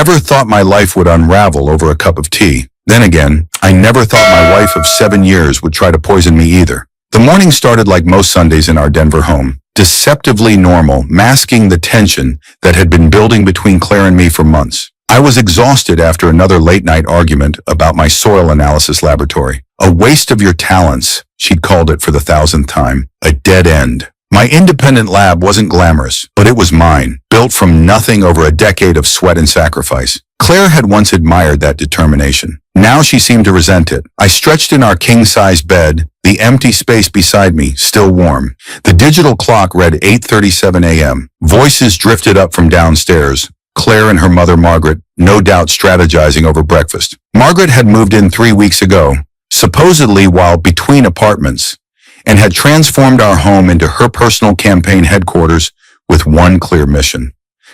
never thought my life would unravel over a cup of tea. Then again, I never thought my wife of 7 years would try to poison me either. The morning started like most Sundays in our Denver home, deceptively normal, masking the tension that had been building between Claire and me for months. I was exhausted after another late-night argument about my soil analysis laboratory. A waste of your talents, she'd called it for the 1,000th time. A dead end. My independent lab wasn't glamorous, but it was mine, built from nothing over a decade of sweat and sacrifice. Claire had once admired that determination. Now she seemed to resent it. I stretched in our king-size bed, the empty space beside me still warm. The digital clock read 8:37 a.m. Voices drifted up from downstairs. Claire and her mother Margaret, no doubt strategizing over breakfast. Margaret had moved in 3 weeks ago, supposedly while between apartments, and had transformed our home into her personal campaign headquarters with one clear mission: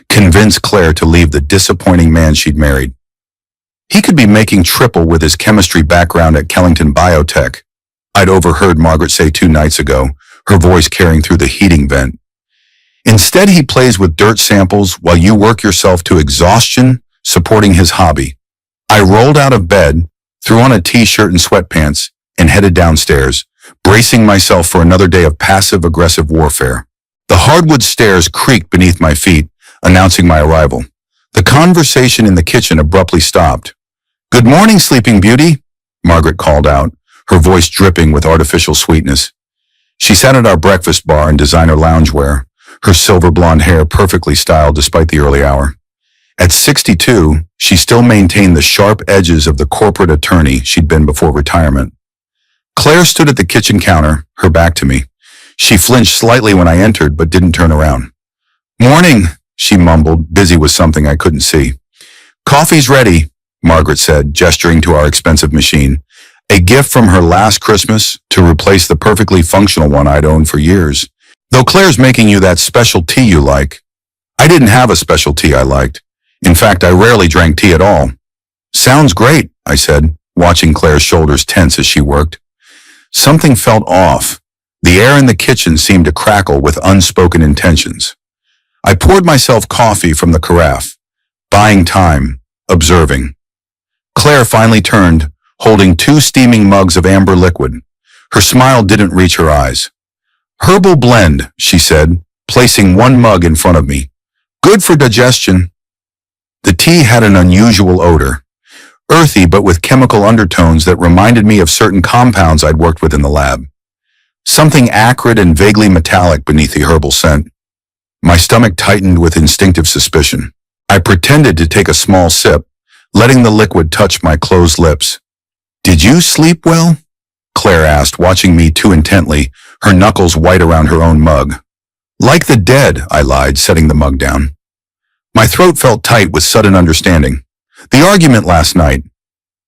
convince Claire to leave the disappointing man she'd married. He could be making triple with his chemistry background at Kellington Biotech, I'd overheard Margaret say 2 nights ago, her voice carrying through the heating vent. Instead, he plays with dirt samples while you work yourself to exhaustion, supporting his hobby. I rolled out of bed, threw on a t-shirt and sweatpants, and headed downstairs, bracing myself for another day of passive-aggressive warfare. The hardwood stairs creaked beneath my feet, announcing my arrival. The conversation in the kitchen abruptly stopped. "Good morning, Sleeping Beauty," Margaret called out, her voice dripping with artificial sweetness. She sat at our breakfast bar in designer loungewear, her silver blonde hair perfectly styled despite the early hour. At 62, she still maintained the sharp edges of the corporate attorney she'd been before retirement. Claire stood at the kitchen counter, her back to me. She flinched slightly when I entered, but didn't turn around. "Morning," she mumbled, busy with something I couldn't see. "Coffee's ready," Margaret said, gesturing to our expensive machine. A gift from her last Christmas to replace the perfectly functional one I'd owned for years. "Though Claire's making you that special tea you like." I didn't have a special tea I liked. In fact, I rarely drank tea at all. "Sounds great," I said, watching Claire's shoulders tense as she worked. Something felt off. The air in the kitchen seemed to crackle with unspoken intentions. I poured myself coffee from the carafe, buying time, observing. Claire finally turned, holding 2 steaming mugs of amber liquid. Her smile didn't reach her eyes. "Herbal blend," she said, placing 1 mug in front of me. "Good for digestion." The tea had an unusual odor, earthy but with chemical undertones that reminded me of certain compounds I'd worked with in the lab. Something acrid and vaguely metallic beneath the herbal scent. My stomach tightened with instinctive suspicion. I pretended to take a small sip, letting the liquid touch my closed lips. "Did you sleep well?" Claire asked, watching me too intently, her knuckles white around her own mug. "Like the dead," I lied, setting the mug down. My throat felt tight with sudden understanding. The argument last night,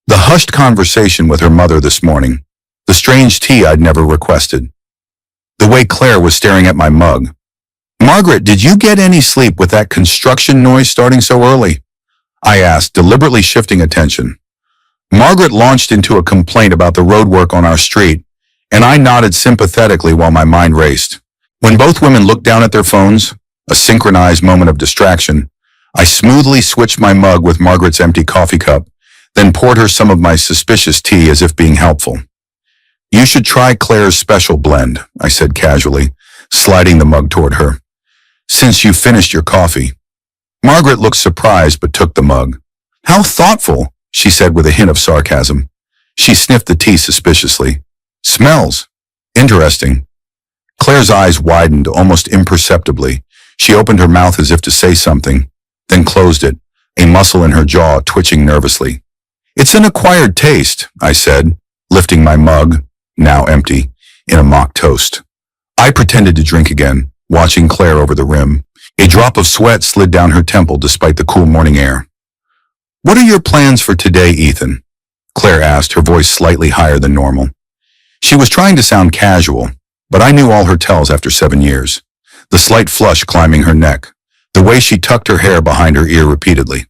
the hushed conversation with her mother this morning, the strange tea I'd never requested, the way Claire was staring at my mug. "Margaret, did you get any sleep with that construction noise starting so early?" I asked, deliberately shifting attention. Margaret launched into a complaint about the roadwork on our street, and I nodded sympathetically while my mind raced. When both women looked down at their phones, a synchronized moment of distraction, I smoothly switched my mug with Margaret's empty coffee cup, then poured her some of my suspicious tea as if being helpful. "You should try Claire's special blend," I said casually, sliding the mug toward her. "Since you finished your coffee." Margaret looked surprised but took the mug. "How thoughtful," she said with a hint of sarcasm. She sniffed the tea suspiciously. "Smells. Interesting." Claire's eyes widened almost imperceptibly. She opened her mouth as if to say something, then closed it, a muscle in her jaw twitching nervously. "It's an acquired taste," I said, lifting my mug, now empty, in a mock toast. I pretended to drink again, watching Claire over the rim. A drop of sweat slid down her temple despite the cool morning air. "What are your plans for today, Ethan?" Claire asked, her voice slightly higher than normal. She was trying to sound casual, but I knew all her tells after 7 years. The slight flush climbing her neck, the way she tucked her hair behind her ear repeatedly.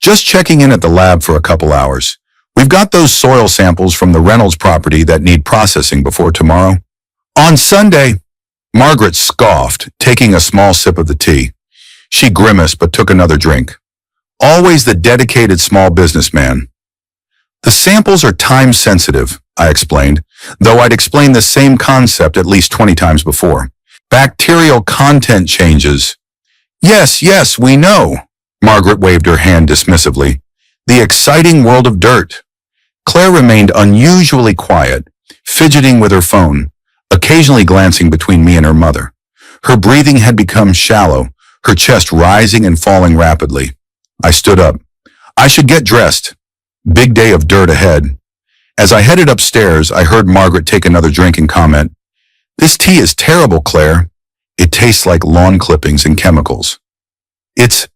"Just checking in at the lab for a couple hours. We've got those soil samples from the Reynolds property that need processing before tomorrow." "On Sunday," Margaret scoffed, taking a small sip of the tea. She grimaced but took another drink. Always the dedicated small businessman. The samples are time sensitive, I explained, though I'd explained the same concept at least 20 times before. Bacterial content changes. Yes, we know. Margaret waved her hand dismissively. The exciting world of dirt. Claire remained unusually quiet, fidgeting with her phone, occasionally glancing between me and her mother. Her breathing had become shallow, her chest rising and falling rapidly. I stood up. I should get dressed. Big day of dirt ahead. As I headed upstairs, I heard Margaret take another drink and comment, "This tea is terrible, Claire. It tastes like lawn clippings and chemicals." It's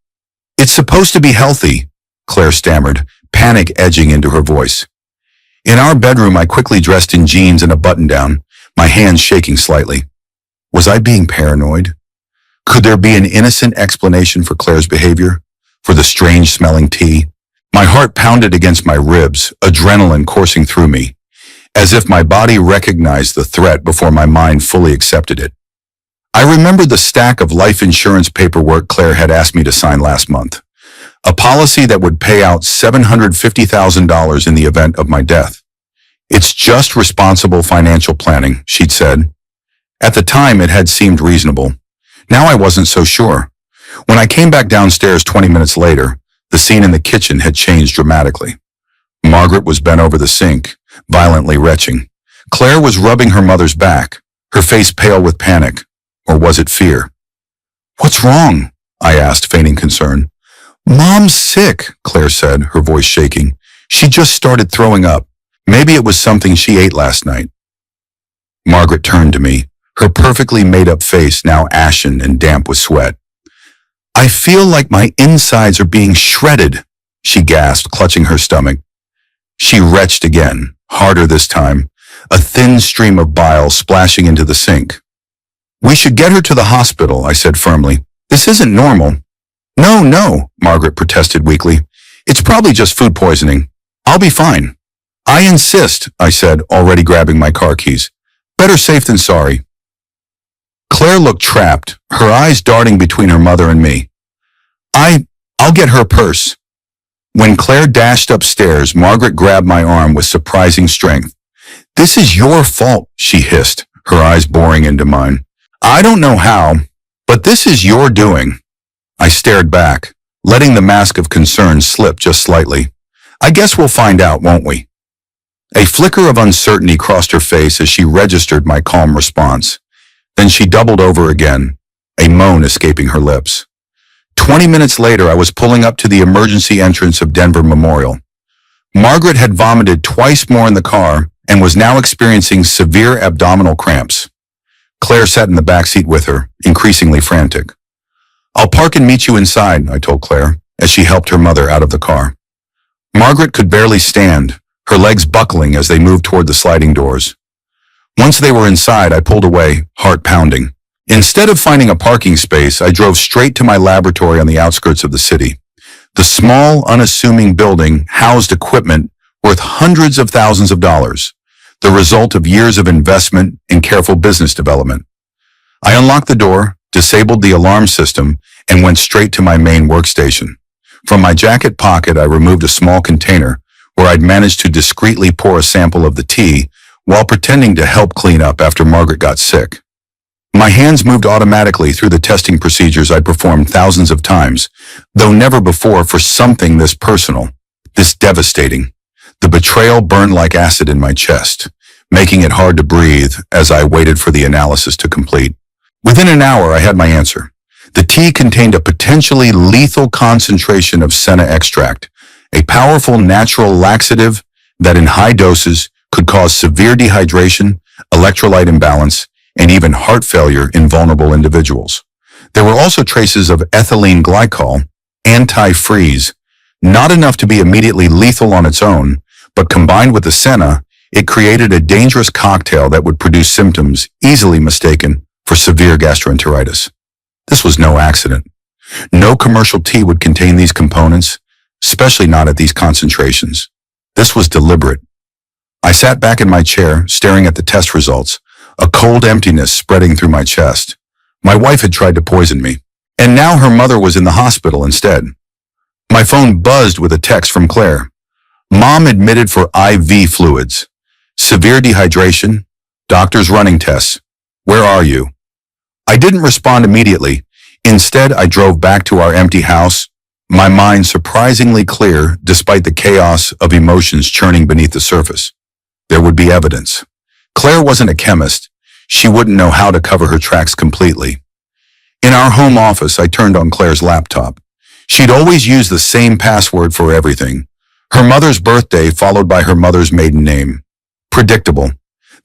supposed to be healthy," Claire stammered, panic edging into her voice. In our bedroom, I quickly dressed in jeans and a button-down, my hands shaking slightly. Was I being paranoid? Could there be an innocent explanation for Claire's behavior? For the strange-smelling tea? My heart pounded against my ribs, adrenaline coursing through me, as if my body recognized the threat before my mind fully accepted it. I remembered the stack of life insurance paperwork Claire had asked me to sign last month, a policy that would pay out $750,000 in the event of my death. It's just responsible financial planning, she'd said. At the time, it had seemed reasonable. Now I wasn't so sure. When I came back downstairs 20 minutes later, the scene in the kitchen had changed dramatically. Margaret was bent over the sink, violently retching. Claire was rubbing her mother's back, her face pale with panic. Or was it fear? "What's wrong?" I asked, feigning concern. "Mom's sick," Claire said, her voice shaking. "She just started throwing up. Maybe it was something she ate last night." Margaret turned to me, her perfectly made-up face now ashen and damp with sweat. "I feel like my insides are being shredded," she gasped, clutching her stomach. She retched again, harder this time, a thin stream of bile splashing into the sink. "We should get her to the hospital," I said firmly. "This isn't normal." No, Margaret protested weakly. "It's probably just food poisoning. I'll be fine." "I insist," I said, already grabbing my car keys. "Better safe than sorry." Claire looked trapped, her eyes darting between her mother and me. I'll get her purse." When Claire dashed upstairs, Margaret grabbed my arm with surprising strength. "This is your fault," she hissed, her eyes boring into mine. "I don't know how, but this is your doing." I stared back, letting the mask of concern slip just slightly. "I guess we'll find out, won't we?" A flicker of uncertainty crossed her face as she registered my calm response. Then she doubled over again, a moan escaping her lips. 20 minutes later, I was pulling up to the emergency entrance of Denver Memorial. Margaret had vomited twice more in the car and was now experiencing severe abdominal cramps. Claire sat in the back seat with her, increasingly frantic. "I'll park and meet you inside," I told Claire, as she helped her mother out of the car. Margaret could barely stand, her legs buckling as they moved toward the sliding doors. Once they were inside, I pulled away, heart pounding. Instead of finding a parking space, I drove straight to my laboratory on the outskirts of the city. The small, unassuming building housed equipment worth hundreds of thousands of dollars, the result of years of investment and careful business development. I unlocked the door, disabled the alarm system, and went straight to my main workstation. From my jacket pocket, I removed a small container where I'd managed to discreetly pour a sample of the tea while pretending to help clean up after Margaret got sick. My hands moved automatically through the testing procedures I'd performed thousands of times, though never before for something this personal, this devastating. The betrayal burned like acid in my chest, making it hard to breathe as I waited for the analysis to complete. Within an hour, I had my answer. The tea contained a potentially lethal concentration of senna extract, a powerful natural laxative that in high doses could cause severe dehydration, electrolyte imbalance, and even heart failure in vulnerable individuals. There were also traces of ethylene glycol, anti-freeze, not enough to be immediately lethal on its own, but combined with the senna, it created a dangerous cocktail that would produce symptoms easily mistaken for severe gastroenteritis. This was no accident. No commercial tea would contain these components, especially not at these concentrations. This was deliberate. I sat back in my chair, staring at the test results, a cold emptiness spreading through my chest. My wife had tried to poison me, and now her mother was in the hospital instead. My phone buzzed with a text from Claire. Mom admitted for IV fluids. Severe dehydration. Doctor's running tests. Where are you? I didn't respond immediately. Instead, I drove back to our empty house, my mind surprisingly clear despite the chaos of emotions churning beneath the surface. There would be evidence. Claire wasn't a chemist. She wouldn't know how to cover her tracks completely. In our home office, I turned on Claire's laptop. She'd always used the same password for everything. Her mother's birthday followed by her mother's maiden name. Predictable.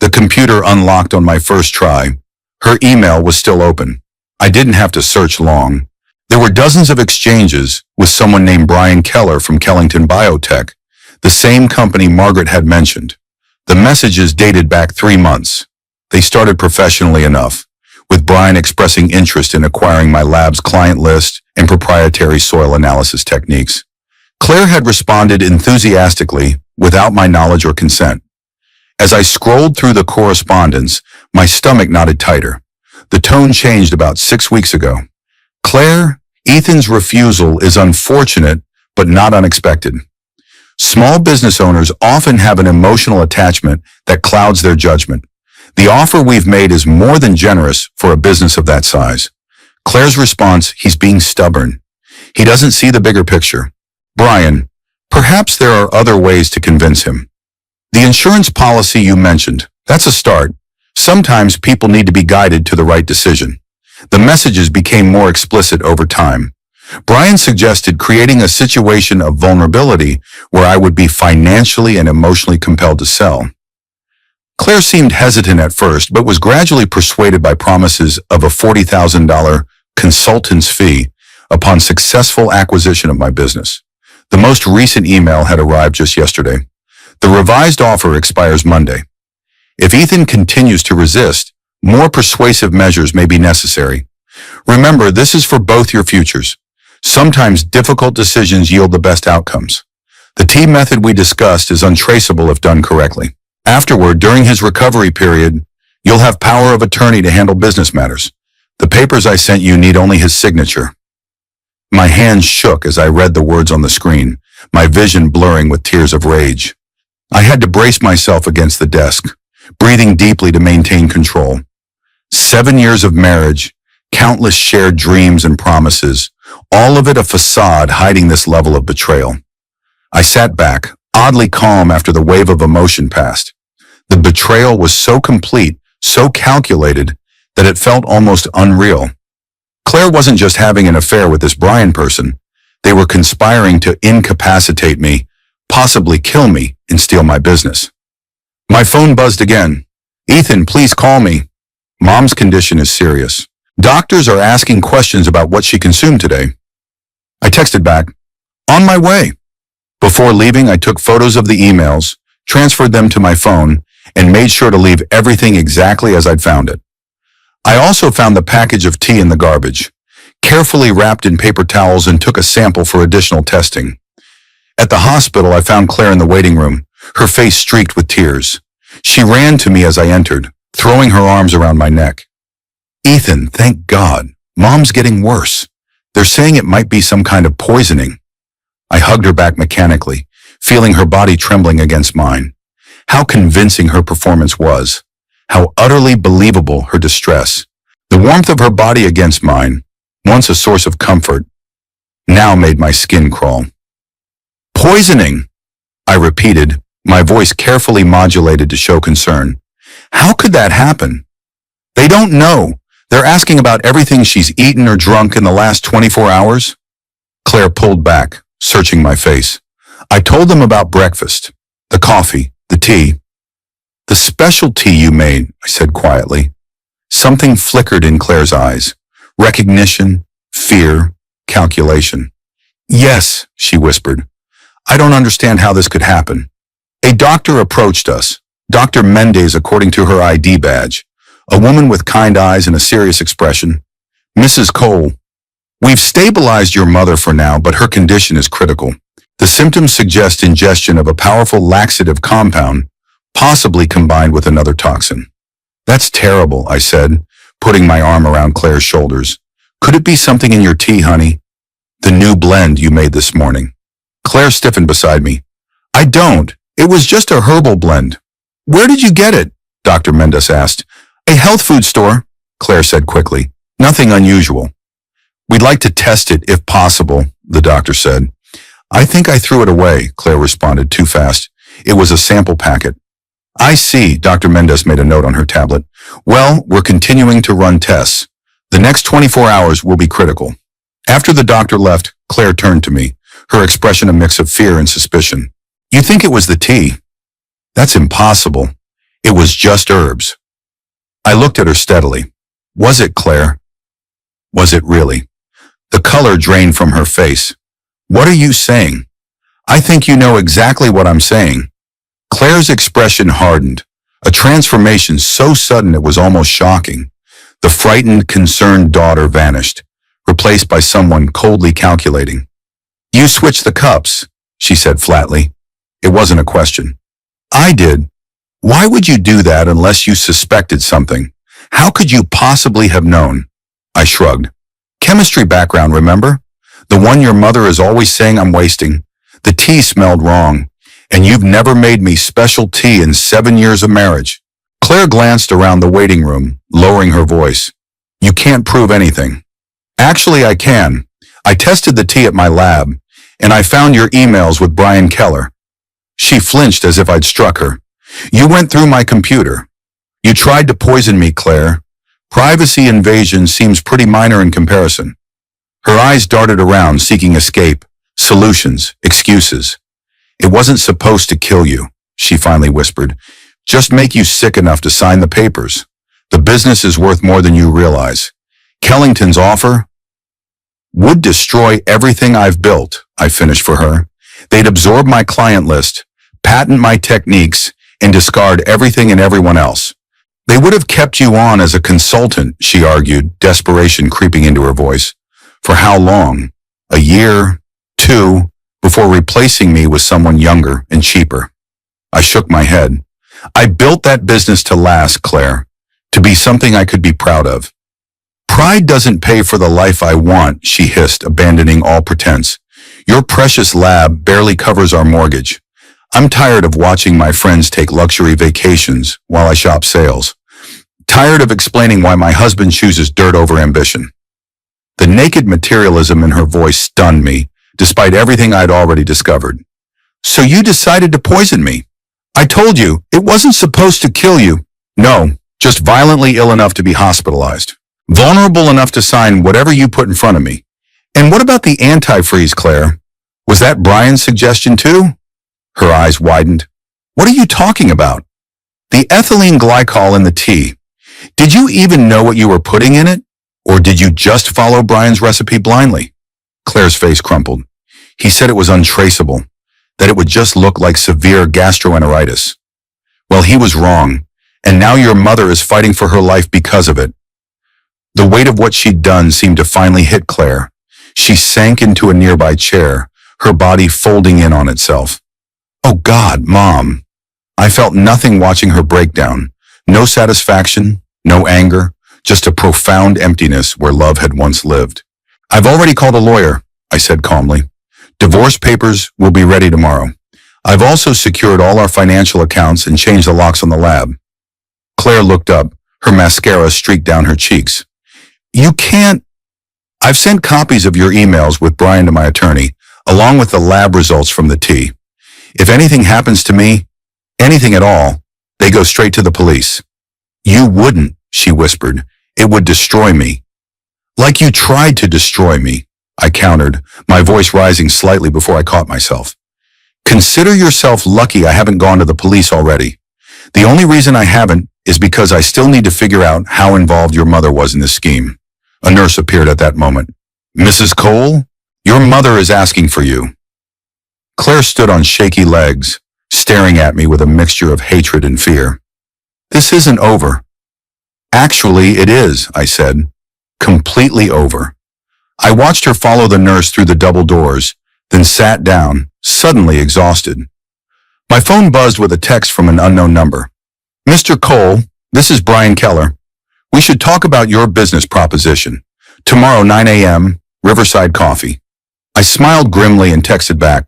The computer unlocked on my first try. Her email was still open. I didn't have to search long. There were dozens of exchanges with someone named Brian Keller from Kellington Biotech, the same company Margaret had mentioned. The messages dated back 3 months. They started professionally enough, with Brian expressing interest in acquiring my lab's client list and proprietary soil analysis techniques. Claire had responded enthusiastically without my knowledge or consent. As I scrolled through the correspondence, my stomach knotted tighter. The tone changed about 6 weeks ago. Claire, Ethan's refusal is unfortunate, but not unexpected. Small business owners often have an emotional attachment that clouds their judgment. The offer we've made is more than generous for a business of that size. Claire's response, he's being stubborn. He doesn't see the bigger picture. Brian, perhaps there are other ways to convince him. The insurance policy you mentioned, that's a start. Sometimes people need to be guided to the right decision. The messages became more explicit over time. Brian suggested creating a situation of vulnerability where I would be financially and emotionally compelled to sell. Claire seemed hesitant at first, but was gradually persuaded by promises of a $40,000 consultant's fee upon successful acquisition of my business. The most recent email had arrived just yesterday. The revised offer expires Monday. If Ethan continues to resist, more persuasive measures may be necessary. Remember, this is for both your futures. Sometimes difficult decisions yield the best outcomes. The T method we discussed is untraceable if done correctly. Afterward, during his recovery period, you'll have power of attorney to handle business matters. The papers I sent you need only his signature. My hands shook as I read the words on the screen, my vision blurring with tears of rage. I had to brace myself against the desk, breathing deeply to maintain control. 7 years of marriage, countless shared dreams and promises, all of it a facade hiding this level of betrayal. I sat back, oddly calm after the wave of emotion passed. The betrayal was so complete, so calculated, that it felt almost unreal. Claire wasn't just having an affair with this Brian person. They were conspiring to incapacitate me, possibly kill me, and steal my business. My phone buzzed again. Ethan, please call me. Mom's condition is serious. Doctors are asking questions about what she consumed today. I texted back, on my way. Before leaving, I took photos of the emails, transferred them to my phone, and made sure to leave everything exactly as I'd found it. I also found the package of tea in the garbage, carefully wrapped in paper towels, and took a sample for additional testing. At the hospital, I found Claire in the waiting room, her face streaked with tears. She ran to me as I entered, throwing her arms around my neck. Ethan, thank God. Mom's getting worse. They're saying it might be some kind of poisoning. I hugged her back mechanically, feeling her body trembling against mine. How convincing her performance was. How utterly believable her distress. The warmth of her body against mine, once a source of comfort, now made my skin crawl. Poisoning, I repeated, my voice carefully modulated to show concern. How could that happen? They don't know. They're asking about everything she's eaten or drunk in the last 24 hours. Claire pulled back, searching my face. I told them about breakfast, the coffee, the tea. The special tea you made, I said quietly. Something flickered in Claire's eyes. Recognition, fear, calculation. Yes, she whispered. I don't understand how this could happen. A doctor approached us, Dr. Mendez according to her ID badge, a woman with kind eyes and a serious expression. Mrs. Cole, we've stabilized your mother for now, but her condition is critical. The symptoms suggest ingestion of a powerful laxative compound, possibly combined with another toxin. That's terrible, I said, putting my arm around Claire's shoulders. Could it be something in your tea, honey? The new blend you made this morning. Claire stiffened beside me. I don't. It was just a herbal blend. Where did you get it? Dr. Mendes asked. A health food store, Claire said quickly. Nothing unusual. We'd like to test it if possible, the doctor said. I think I threw it away, Claire responded too fast. It was a sample packet. I see, Dr. Mendes made a note on her tablet. Well, we're continuing to run tests. The next 24 hours will be critical. After the doctor left, Claire turned to me, her expression a mix of fear and suspicion. You think it was the tea? That's impossible. It was just herbs. I looked at her steadily. Was it, Claire? Was it really? The color drained from her face. What are you saying? I think you know exactly what I'm saying. Claire's expression hardened, a transformation so sudden it was almost shocking. The frightened, concerned daughter vanished, replaced by someone coldly calculating. You switched the cups, she said flatly. It wasn't a question. I did. Why would you do that unless you suspected something? How could you possibly have known? I shrugged. Chemistry background, remember? The one your mother is always saying I'm wasting. The tea smelled wrong, and you've never made me special tea in 7 years of marriage. Claire glanced around the waiting room, lowering her voice. You can't prove anything. Actually, I can. I tested the tea at my lab, and I found your emails with Brian Keller. She flinched as if I'd struck her. You went through my computer. You tried to poison me, Claire. Privacy invasion seems pretty minor in comparison. Her eyes darted around, seeking escape, solutions, excuses. It wasn't supposed to kill you, she finally whispered. Just make you sick enough to sign the papers. The business is worth more than you realize. Kellington's offer would destroy everything I've built, I finished for her. They'd absorb my client list, patent my techniques, and discard everything and everyone else. They would have kept you on as a consultant, she argued, desperation creeping into her voice. For how long? A year, 2, before replacing me with someone younger and cheaper. I shook my head. I built that business to last, Claire, to be something I could be proud of. Pride doesn't pay for the life I want, she hissed, abandoning all pretense. Your precious lab barely covers our mortgage. I'm tired of watching my friends take luxury vacations while I shop sales. Tired of explaining why my husband chooses dirt over ambition. The naked materialism in her voice stunned me, despite everything I'd already discovered. So you decided to poison me? I told you, it wasn't supposed to kill you. No, just violently ill enough to be hospitalized. Vulnerable enough to sign whatever you put in front of me. And what about the antifreeze, Claire? Was that Brian's suggestion too? Her eyes widened. What are you talking about? The ethylene glycol in the tea. Did you even know what you were putting in it? Or did you just follow Brian's recipe blindly? Claire's face crumpled. He said it was untraceable, that it would just look like severe gastroenteritis. Well, he was wrong, and now your mother is fighting for her life because of it. The weight of what she'd done seemed to finally hit Claire. She sank into a nearby chair, her body folding in on itself. Oh God, Mom. I felt nothing watching her breakdown. No satisfaction, no anger, just a profound emptiness where love had once lived. I've already called a lawyer, I said calmly. Divorce papers will be ready tomorrow. I've also secured all our financial accounts and changed the locks on the lab. Claire looked up, her mascara streaked down her cheeks. You can't. I've sent copies of your emails with Brian to my attorney, along with the lab results from the tea. If anything happens to me, anything at all, they go straight to the police. You wouldn't, she whispered. It would destroy me. Like you tried to destroy me, I countered, my voice rising slightly before I caught myself. Consider yourself lucky I haven't gone to the police already. The only reason I haven't is because I still need to figure out how involved your mother was in this scheme. A nurse appeared at that moment. Mrs. Cole, your mother is asking for you. Claire stood on shaky legs, staring at me with a mixture of hatred and fear. This isn't over. Actually, it is, I said. Completely over. I watched her follow the nurse through the double doors, then sat down, suddenly exhausted. My phone buzzed with a text from an unknown number. Mr. Cole, this is Brian Keller. We should talk about your business proposition. Tomorrow, 9 a.m., Riverside Coffee. I smiled grimly and texted back,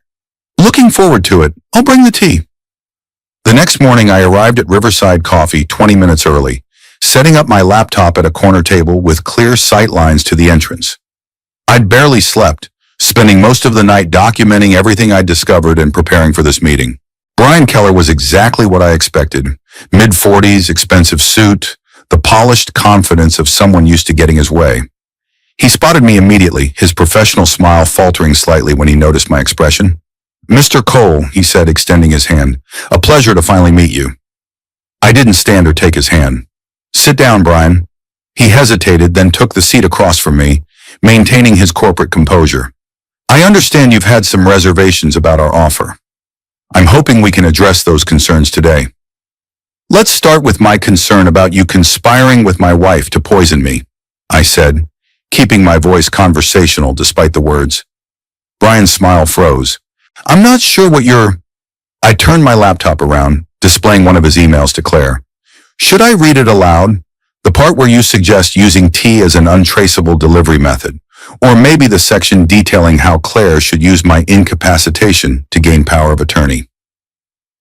"Looking forward to it. I'll bring the tea." The next morning, I arrived at Riverside Coffee 20 minutes early, setting up my laptop at a corner table with clear sight lines to the entrance. I'd barely slept, spending most of the night documenting everything I'd discovered and preparing for this meeting. Brian Keller was exactly what I expected. Mid-40s, expensive suit, the polished confidence of someone used to getting his way. He spotted me immediately, his professional smile faltering slightly when he noticed my expression. "Mr. Cole," he said, extending his hand, "a pleasure to finally meet you." I didn't stand or take his hand. "Sit down, Brian." He hesitated, then took the seat across from me, maintaining his corporate composure. "I understand you've had some reservations about our offer. I'm hoping we can address those concerns today. Let's start with my concern about you conspiring with my wife to poison me," I said, keeping my voice conversational despite the words. Brian's smile froze. "I'm not sure what you're—" I turned my laptop around, displaying one of his emails to Claire. "Should I read it aloud? The part where you suggest using tea as an untraceable delivery method, or maybe the section detailing how Claire should use my incapacitation to gain power of attorney."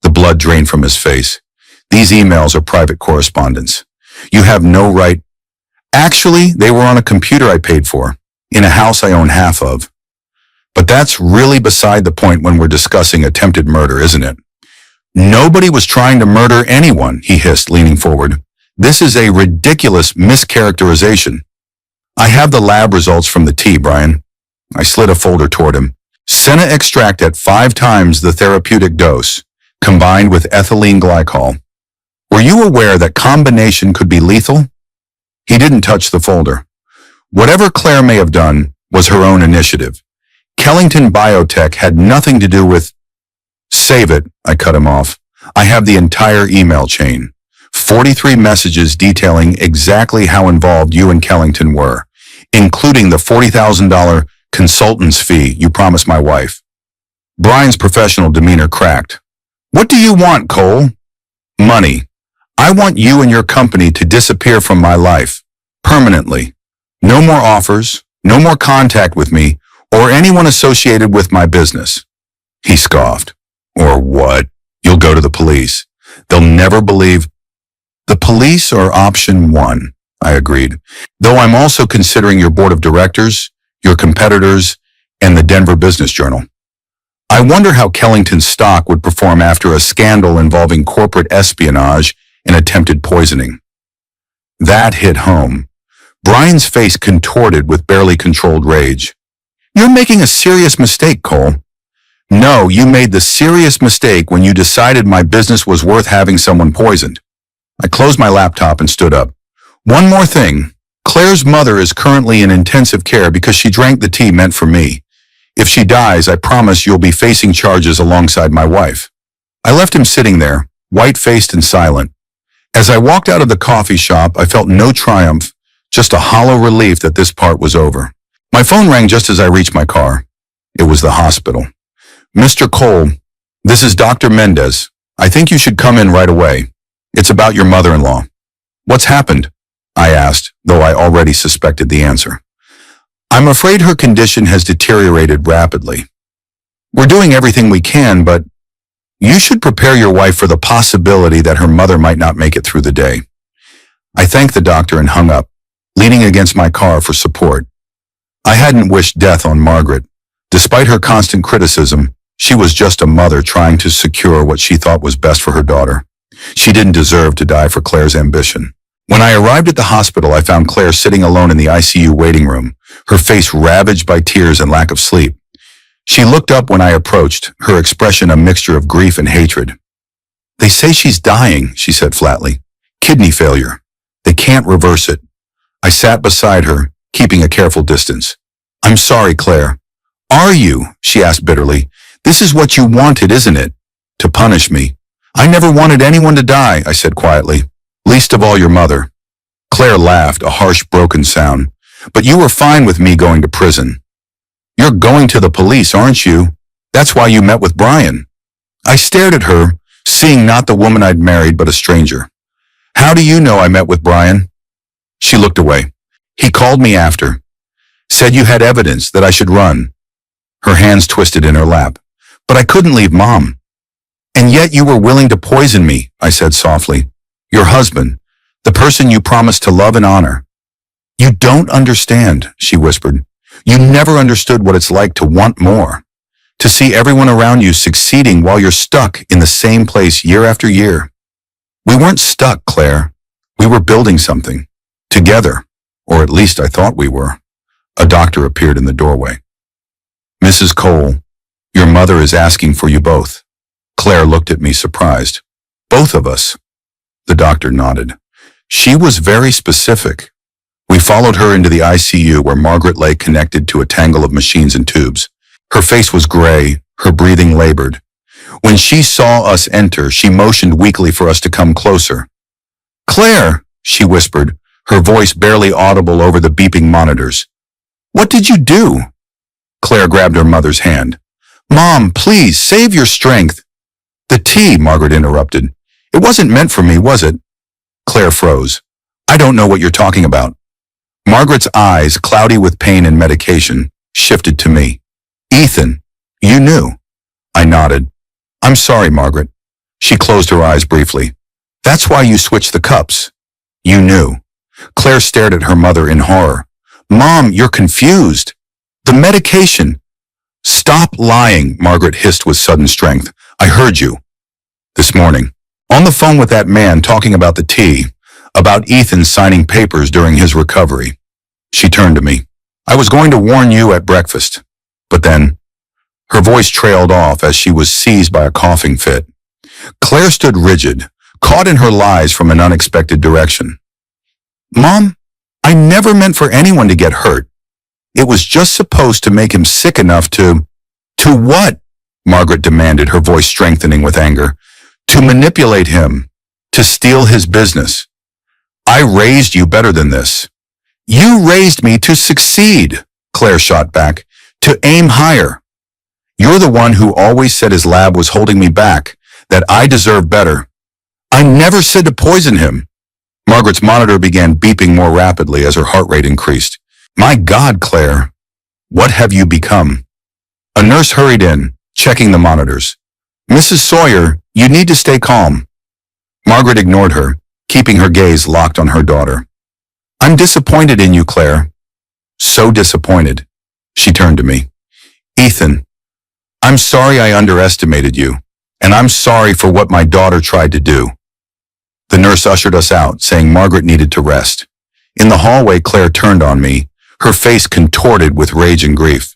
The blood drained from his face. "These emails are private correspondence. You have no right—" "Actually, they were on a computer I paid for, in a house I own half of. But that's really beside the point when we're discussing attempted murder, isn't it?" "Nobody was trying to murder anyone," he hissed, leaning forward. "This is a ridiculous mischaracterization." "I have the lab results from the tea, Brian." I slid a folder toward him. "Senna extract at 5 times the therapeutic dose, combined with ethylene glycol. Were you aware that combination could be lethal?" He didn't touch the folder. "Whatever Claire may have done was her own initiative. Kellington Biotech had nothing to do with—" "Save it," I cut him off. "I have the entire email chain. 43 messages detailing exactly how involved you and Kellington were, including the $40,000 consultant's fee you promised my wife." Brian's professional demeanor cracked. "What do you want, Cole?" "Money. I want you and your company to disappear from my life, permanently. No more offers, no more contact with me, or anyone associated with my business." He scoffed. "Or what? You'll go to the police. They'll never believe—" "The police are option 1, I agreed, "though I'm also considering your board of directors, your competitors, and the Denver Business Journal. I wonder how Kellington's stock would perform after a scandal involving corporate espionage and attempted poisoning." That hit home. Brian's face contorted with barely controlled rage. "You're making a serious mistake, Cole." "No, you made the serious mistake when you decided my business was worth having someone poisoned." I closed my laptop and stood up. "One more thing. Claire's mother is currently in intensive care because she drank the tea meant for me. If she dies, I promise you'll be facing charges alongside my wife." I left him sitting there, white-faced and silent. As I walked out of the coffee shop, I felt no triumph, just a hollow relief that this part was over. My phone rang just as I reached my car. It was the hospital. "Mr. Cole, this is Dr. Mendez. I think you should come in right away. It's about your mother-in-law." "What's happened?" I asked, though I already suspected the answer. "I'm afraid her condition has deteriorated rapidly. We're doing everything we can, but you should prepare your wife for the possibility that her mother might not make it through the day." I thanked the doctor and hung up, leaning against my car for support. I hadn't wished death on Margaret. Despite her constant criticism, she was just a mother trying to secure what she thought was best for her daughter. She didn't deserve to die for Claire's ambition. When I arrived at the hospital, I found Claire sitting alone in the ICU waiting room, her face ravaged by tears and lack of sleep. She looked up when I approached, her expression a mixture of grief and hatred. "They say she's dying," she said flatly. "Kidney failure. They can't reverse it." I sat beside her, keeping a careful distance. "I'm sorry, Claire." "Are you?" she asked bitterly. "This is what you wanted, isn't it? To punish me." "I never wanted anyone to die," I said quietly. "Least of all your mother." Claire laughed, a harsh, broken sound. "But you were fine with me going to prison." "You're going to the police, aren't you? That's why you met with Brian." I stared at her, seeing not the woman I'd married but a stranger. "How do you know I met with Brian?" She looked away. "He called me after. Said you had evidence that I should run." Her hands twisted in her lap. But I couldn't leave Mom. And yet you were willing to poison me, I said softly. Your husband, the person you promised to love and honor. You don't understand, she whispered. You never understood what it's like to want more. To see everyone around you succeeding while you're stuck in the same place year after year. We weren't stuck, Claire. We were building something. Together. Or at least I thought we were. A doctor appeared in the doorway. Mrs. Cole, your mother is asking for you both. Claire looked at me surprised. Both of us. The doctor nodded. She was very specific. We followed her into the ICU where Margaret lay connected to a tangle of machines and tubes. Her face was gray, her breathing labored. When she saw us enter, she motioned weakly for us to come closer. Claire, she whispered, her voice barely audible over the beeping monitors. What did you do? Claire grabbed her mother's hand. Mom, please, save your strength. The tea, Margaret interrupted. It wasn't meant for me, was it? Claire froze. I don't know what you're talking about. Margaret's eyes, cloudy with pain and medication, shifted to me. Ethan, you knew. I nodded. I'm sorry, Margaret. She closed her eyes briefly. That's why you switched the cups. You knew. Claire stared at her mother in horror. Mom, you're confused. The medication. Stop lying, Margaret hissed with sudden strength. I heard you. This morning. On the phone with that man talking about the tea. About Ethan signing papers during his recovery. She turned to me. I was going to warn you at breakfast. But then, her voice trailed off as she was seized by a coughing fit. Claire stood rigid, caught in her lies from an unexpected direction. Mom, I never meant for anyone to get hurt. It was just supposed to make him sick enough to... To what? Margaret demanded, her voice strengthening with anger. To manipulate him. To steal his business. I raised you better than this. You raised me to succeed, Claire shot back. To aim higher. You're the one who always said his lab was holding me back, that I deserve better. I never said to poison him. Margaret's monitor began beeping more rapidly as her heart rate increased. My God, Claire, what have you become? A nurse hurried in, checking the monitors. Mrs. Sawyer, you need to stay calm. Margaret ignored her, keeping her gaze locked on her daughter. I'm disappointed in you, Claire. So disappointed. She turned to me. Ethan, I'm sorry I underestimated you, and I'm sorry for what my daughter tried to do. The nurse ushered us out, saying Margaret needed to rest. In the hallway, Claire turned on me, her face contorted with rage and grief.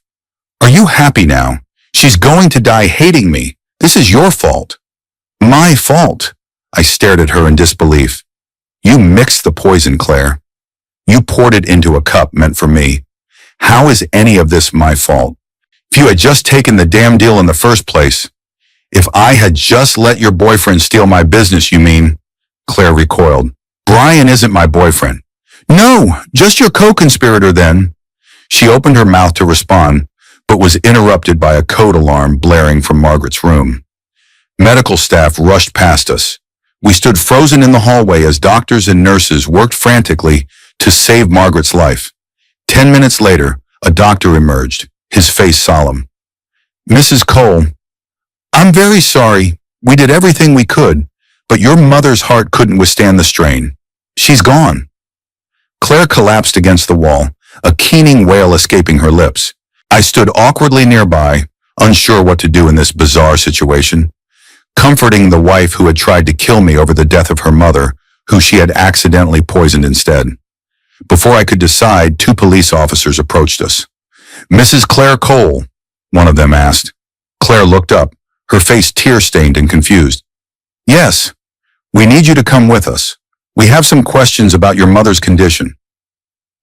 Are you happy now? She's going to die hating me. This is your fault. My fault. I stared at her in disbelief. You mixed the poison, Claire. You poured it into a cup meant for me. How is any of this my fault? If you had just taken the damn deal in the first place. If I had just let your boyfriend steal my business, you mean? Claire recoiled. Brian isn't my boyfriend. No, just your co-conspirator then. She opened her mouth to respond, but was interrupted by a code alarm blaring from Margaret's room. Medical staff rushed past us. We stood frozen in the hallway as doctors and nurses worked frantically to save Margaret's life. 10 minutes later, a doctor emerged, his face solemn. Mrs. Cole, I'm very sorry. We did everything we could, but your mother's heart couldn't withstand the strain. She's gone. Claire collapsed against the wall, a keening wail escaping her lips. I stood awkwardly nearby, unsure what to do in this bizarre situation, comforting the wife who had tried to kill me over the death of her mother, who she had accidentally poisoned instead. Before I could decide, 2 police officers approached us. Mrs. Claire Cole, one of them asked. Claire looked up, her face tear-stained and confused. Yes, we need you to come with us. We have some questions about your mother's condition.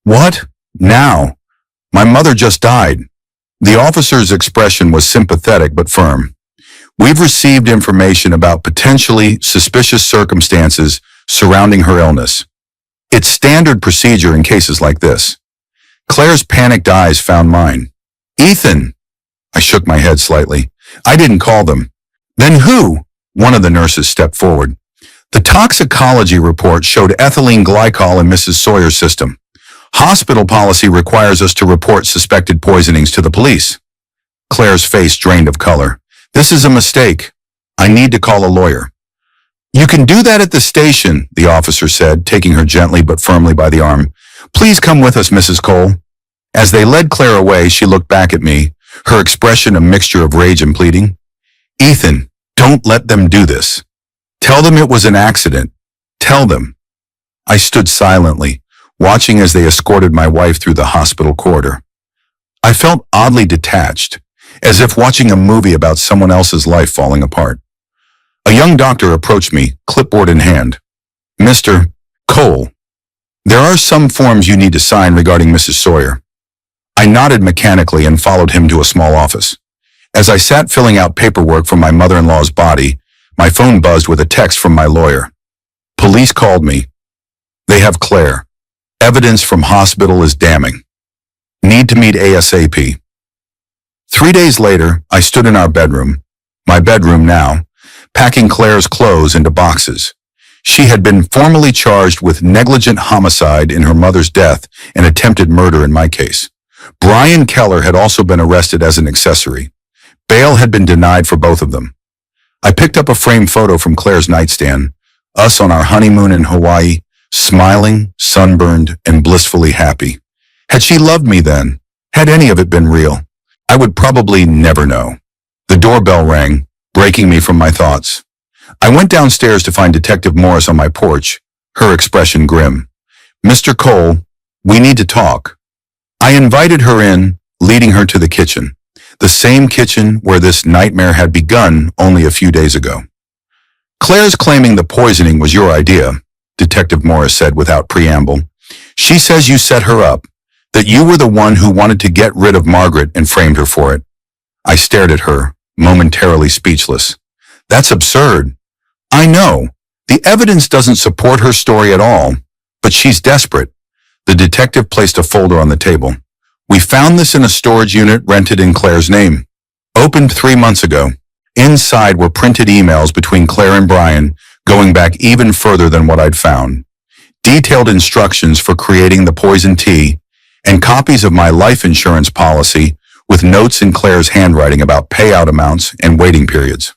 What? Now? My mother just died. The officer's expression was sympathetic but firm. We've received information about potentially suspicious circumstances surrounding her illness. It's standard procedure in cases like this. Claire's panicked eyes found mine. Ethan! I shook my head slightly. I didn't call them. Then who? One of the nurses stepped forward. The toxicology report showed ethylene glycol in Mrs. Sawyer's system. Hospital policy requires us to report suspected poisonings to the police. Claire's face drained of color. This is a mistake. I need to call a lawyer. You can do that at the station, the officer said, taking her gently but firmly by the arm. Please come with us, Mrs. Cole. As they led Claire away, she looked back at me, her expression a mixture of rage and pleading. Ethan, don't let them do this. Tell them it was an accident. Tell them. I stood silently, watching as they escorted my wife through the hospital corridor. I felt oddly detached, as if watching a movie about someone else's life falling apart. A young doctor approached me, clipboard in hand. Mr. Cole, there are some forms you need to sign regarding Mrs. Sawyer. I nodded mechanically and followed him to a small office. As I sat filling out paperwork for my mother-in-law's body, my phone buzzed with a text from my lawyer. Police called me. They have Claire. Evidence from hospital is damning. Need to meet ASAP. 3 days later, I stood in our bedroom, my bedroom now, packing Claire's clothes into boxes. She had been formally charged with negligent homicide in her mother's death and attempted murder in my case. Brian Keller had also been arrested as an accessory. Bail had been denied for both of them. I picked up a framed photo from Claire's nightstand, us on our honeymoon in Hawaii, smiling, sunburned, and blissfully happy. Had she loved me then? Had any of it been real? I would probably never know. The doorbell rang, breaking me from my thoughts. I went downstairs to find Detective Morris on my porch, her expression grim. Mr. Cole, we need to talk. I invited her in, leading her to the kitchen, the same kitchen where this nightmare had begun only a few days ago. Claire's claiming the poisoning was your idea, Detective Morris said without preamble. She says you set her up, that you were the one who wanted to get rid of Margaret and framed her for it. I stared at her, momentarily speechless. That's absurd. I know. The evidence doesn't support her story at all, but she's desperate. The detective placed a folder on the table. We found this in a storage unit rented in Claire's name. Opened 3 months ago. Inside were printed emails between Claire and Brian, going back even further than what I'd found. Detailed instructions for creating the poison tea, and copies of my life insurance policy with notes in Claire's handwriting about payout amounts and waiting periods.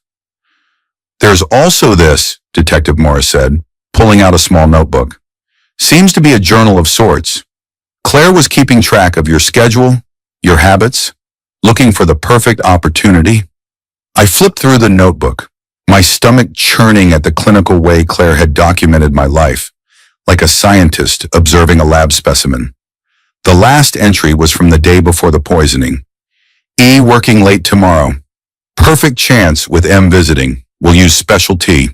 There's also this, Detective Morris said, pulling out a small notebook. Seems to be a journal of sorts. Claire was keeping track of your schedule, your habits, looking for the perfect opportunity. I flipped through the notebook, my stomach churning at the clinical way Claire had documented my life, like a scientist observing a lab specimen. The last entry was from the day before the poisoning. E working late tomorrow. Perfect chance with M visiting. Will use special tea.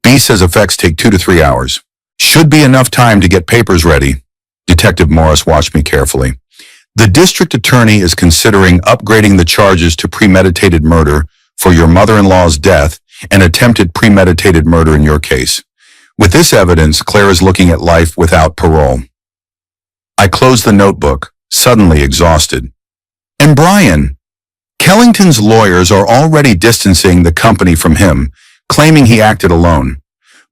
B says effects take 2 to 3 hours. Should be enough time to get papers ready. Detective Morris watched me carefully. The district attorney is considering upgrading the charges to premeditated murder for your mother-in-law's death and attempted premeditated murder in your case. With this evidence, Claire is looking at life without parole. I closed the notebook, suddenly exhausted. And Brian? Kellington's lawyers are already distancing the company from him, claiming he acted alone.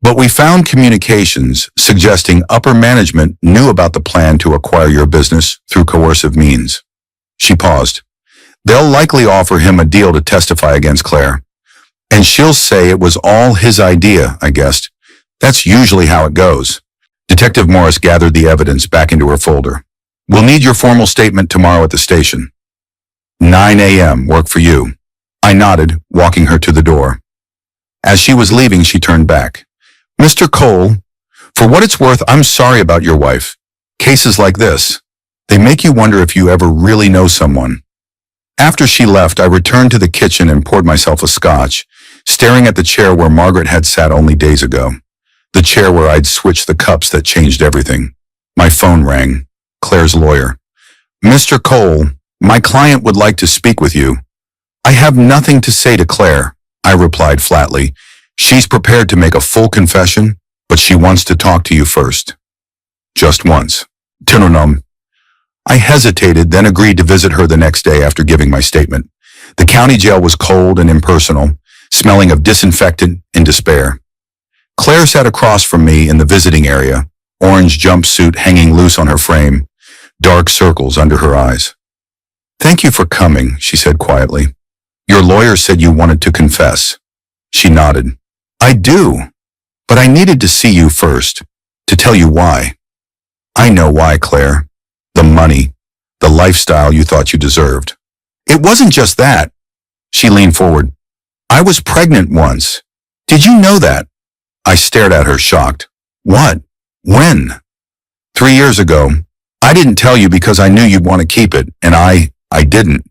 But we found communications suggesting upper management knew about the plan to acquire your business through coercive means. She paused. They'll likely offer him a deal to testify against Claire. And she'll say it was all his idea, I guessed. That's usually how it goes. Detective Morris gathered the evidence back into her folder. We'll need your formal statement tomorrow at the station. 9 a.m. Work for you. I nodded, walking her to the door. As she was leaving, she turned back. Mr. Cole, for what it's worth, I'm sorry about your wife. Cases like this, they make you wonder if you ever really know someone. After she left, I returned to the kitchen and poured myself a scotch, staring at the chair where Margaret had sat only days ago. The chair where I'd switched the cups that changed everything. My phone rang. Claire's lawyer. Mr. Cole, my client would like to speak with you. I have nothing to say to Claire, I replied flatly. She's prepared to make a full confession, but she wants to talk to you first. Just once. Tinonum. I hesitated, then agreed to visit her the next day after giving my statement. The county jail was cold and impersonal, smelling of disinfectant and despair. Claire sat across from me in the visiting area, orange jumpsuit hanging loose on her frame, dark circles under her eyes. Thank you for coming, she said quietly. Your lawyer said you wanted to confess. She nodded. I do, but I needed to see you first, to tell you why. I know why, Claire. The money, the lifestyle you thought you deserved. It wasn't just that. She leaned forward. I was pregnant once. Did you know that? I stared at her, shocked. What? When? 3 years ago. I didn't tell you because I knew you'd want to keep it, and I didn't.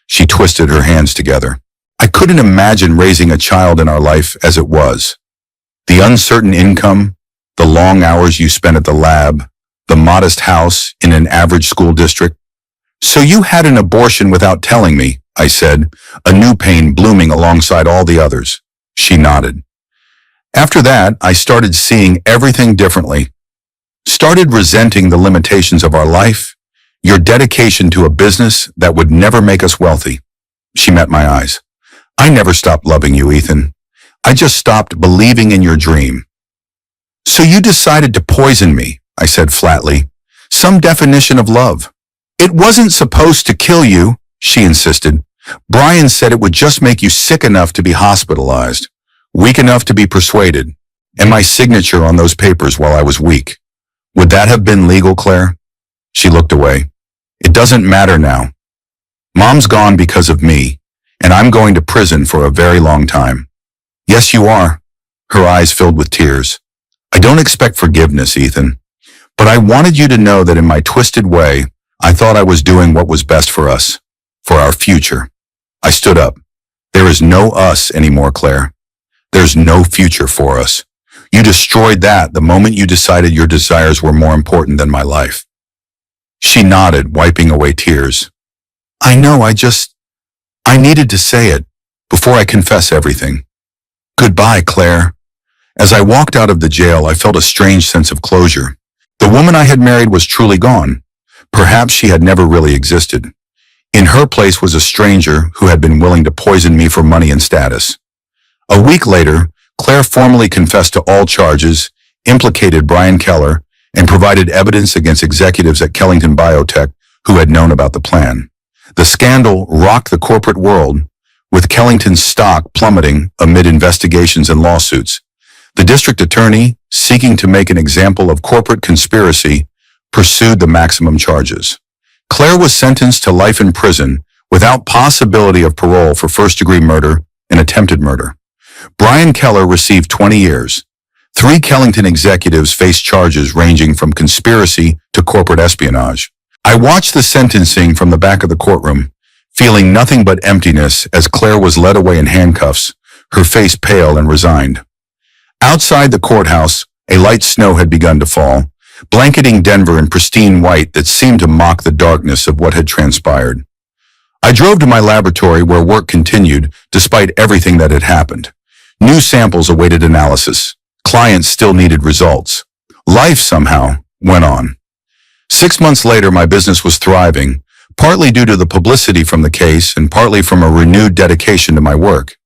She twisted her hands together. I couldn't imagine raising a child in our life as it was. The uncertain income, the long hours you spent at the lab, the modest house in an average school district. So you had an abortion without telling me, I said, a new pain blooming alongside all the others. She nodded. After that, I started seeing everything differently. Started resenting the limitations of our life, your dedication to a business that would never make us wealthy. She met my eyes. I never stopped loving you, Ethan. I just stopped believing in your dream. So you decided to poison me, I said flatly. Some definition of love. It wasn't supposed to kill you, she insisted. Brian said it would just make you sick enough to be hospitalized, weak enough to be persuaded, and my signature on those papers while I was weak. Would that have been legal, Claire? She looked away. It doesn't matter now. Mom's gone because of me, and I'm going to prison for a very long time. Yes, you are. Her eyes filled with tears. I don't expect forgiveness, Ethan, but I wanted you to know that in my twisted way, I thought I was doing what was best for us, for our future. I stood up. There is no us anymore, Claire. There's no future for us. You destroyed that the moment you decided your desires were more important than my life. She nodded, wiping away tears. I know, I needed to say it before I confess everything. Goodbye, Claire. As I walked out of the jail, I felt a strange sense of closure. The woman I had married was truly gone. Perhaps she had never really existed. In her place was a stranger who had been willing to poison me for money and status. A week later, Claire formally confessed to all charges, implicated Brian Keller, and provided evidence against executives at Kellington Biotech who had known about the plan. The scandal rocked the corporate world, with Kellington's stock plummeting amid investigations and lawsuits. The district attorney, seeking to make an example of corporate conspiracy, pursued the maximum charges. Claire was sentenced to life in prison without possibility of parole for first-degree murder and attempted murder. Brian Keller received 20 years. 3 Kellington executives faced charges ranging from conspiracy to corporate espionage. I watched the sentencing from the back of the courtroom, feeling nothing but emptiness as Claire was led away in handcuffs, her face pale and resigned. Outside the courthouse, a light snow had begun to fall, blanketing Denver in pristine white that seemed to mock the darkness of what had transpired. I drove to my laboratory where work continued despite everything that had happened. New samples awaited analysis. Clients still needed results. Life somehow went on. 6 months later, my business was thriving, partly due to the publicity from the case and partly from a renewed dedication to my work.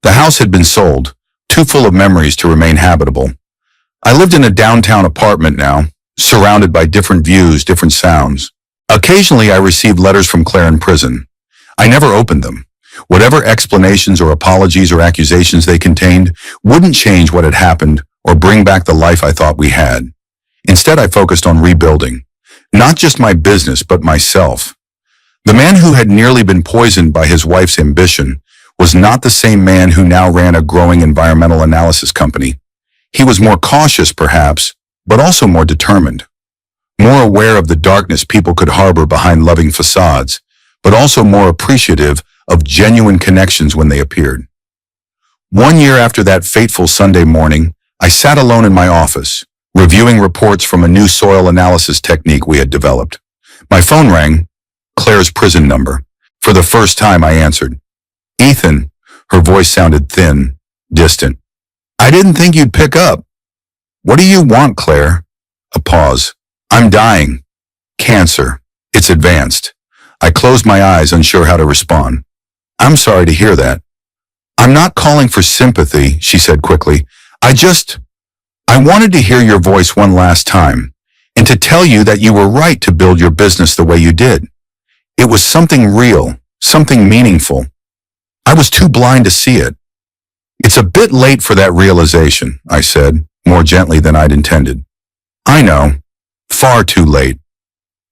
The house had been sold, too full of memories to remain habitable. I lived in a downtown apartment now, surrounded by different views, different sounds. Occasionally, I received letters from Claire in prison. I never opened them. Whatever explanations or apologies or accusations they contained wouldn't change what had happened or bring back the life I thought we had. Instead, I focused on rebuilding. Not just my business, but myself. The man who had nearly been poisoned by his wife's ambition was not the same man who now ran a growing environmental analysis company. He was more cautious, perhaps, but also more determined. More aware of the darkness people could harbor behind loving facades, but also more appreciative of genuine connections when they appeared. 1 year after that fateful Sunday morning, I sat alone in my office, reviewing reports from a new soil analysis technique we had developed. My phone rang, Claire's prison number. For the first time, I answered. Ethan, her voice sounded thin, distant. I didn't think you'd pick up. What do you want, Claire? A pause. I'm dying. Cancer. It's advanced. I closed my eyes, unsure how to respond. I'm sorry to hear that. I'm not calling for sympathy, she said quickly. I wanted to hear your voice one last time, and to tell you that you were right to build your business the way you did. It was something real, something meaningful. I was too blind to see it. It's a bit late for that realization, I said, more gently than I'd intended. I know. Far too late.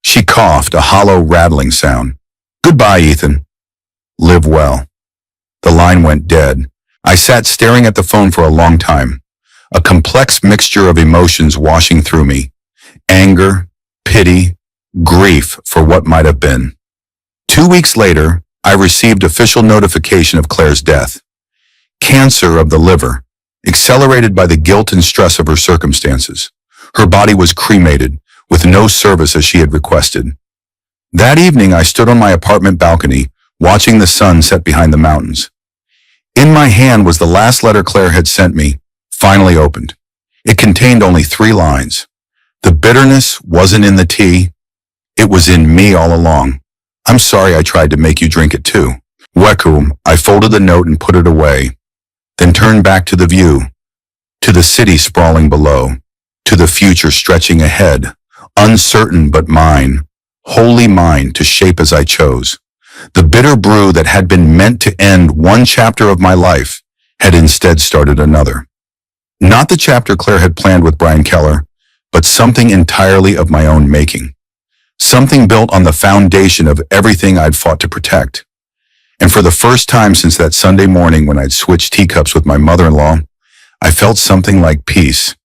She coughed, a hollow, rattling sound. Goodbye, Ethan. Live well. The line went dead. I sat staring at the phone for a long time, a complex mixture of emotions washing through me. Anger, pity, grief for what might have been. 2 weeks later, I received official notification of Claire's death. Cancer of the liver, accelerated by the guilt and stress of her circumstances. Her body was cremated, with no service as she had requested. That evening, I stood on my apartment balcony, watching the sun set behind the mountains. In my hand was the last letter Claire had sent me, finally opened. It contained only 3 lines. The bitterness wasn't in the tea. It was in me all along. I'm sorry I tried to make you drink it too. Wekum, I folded the note and put it away, then turned back to the view, to the city sprawling below, to the future stretching ahead, uncertain but mine, wholly mine to shape as I chose. The bitter brew that had been meant to end one chapter of my life had instead started another. Not the chapter Claire had planned with Brian Keller, but something entirely of my own making. Something built on the foundation of everything I'd fought to protect. And for the first time since that Sunday morning when I'd switched teacups with my mother-in-law, I felt something like peace.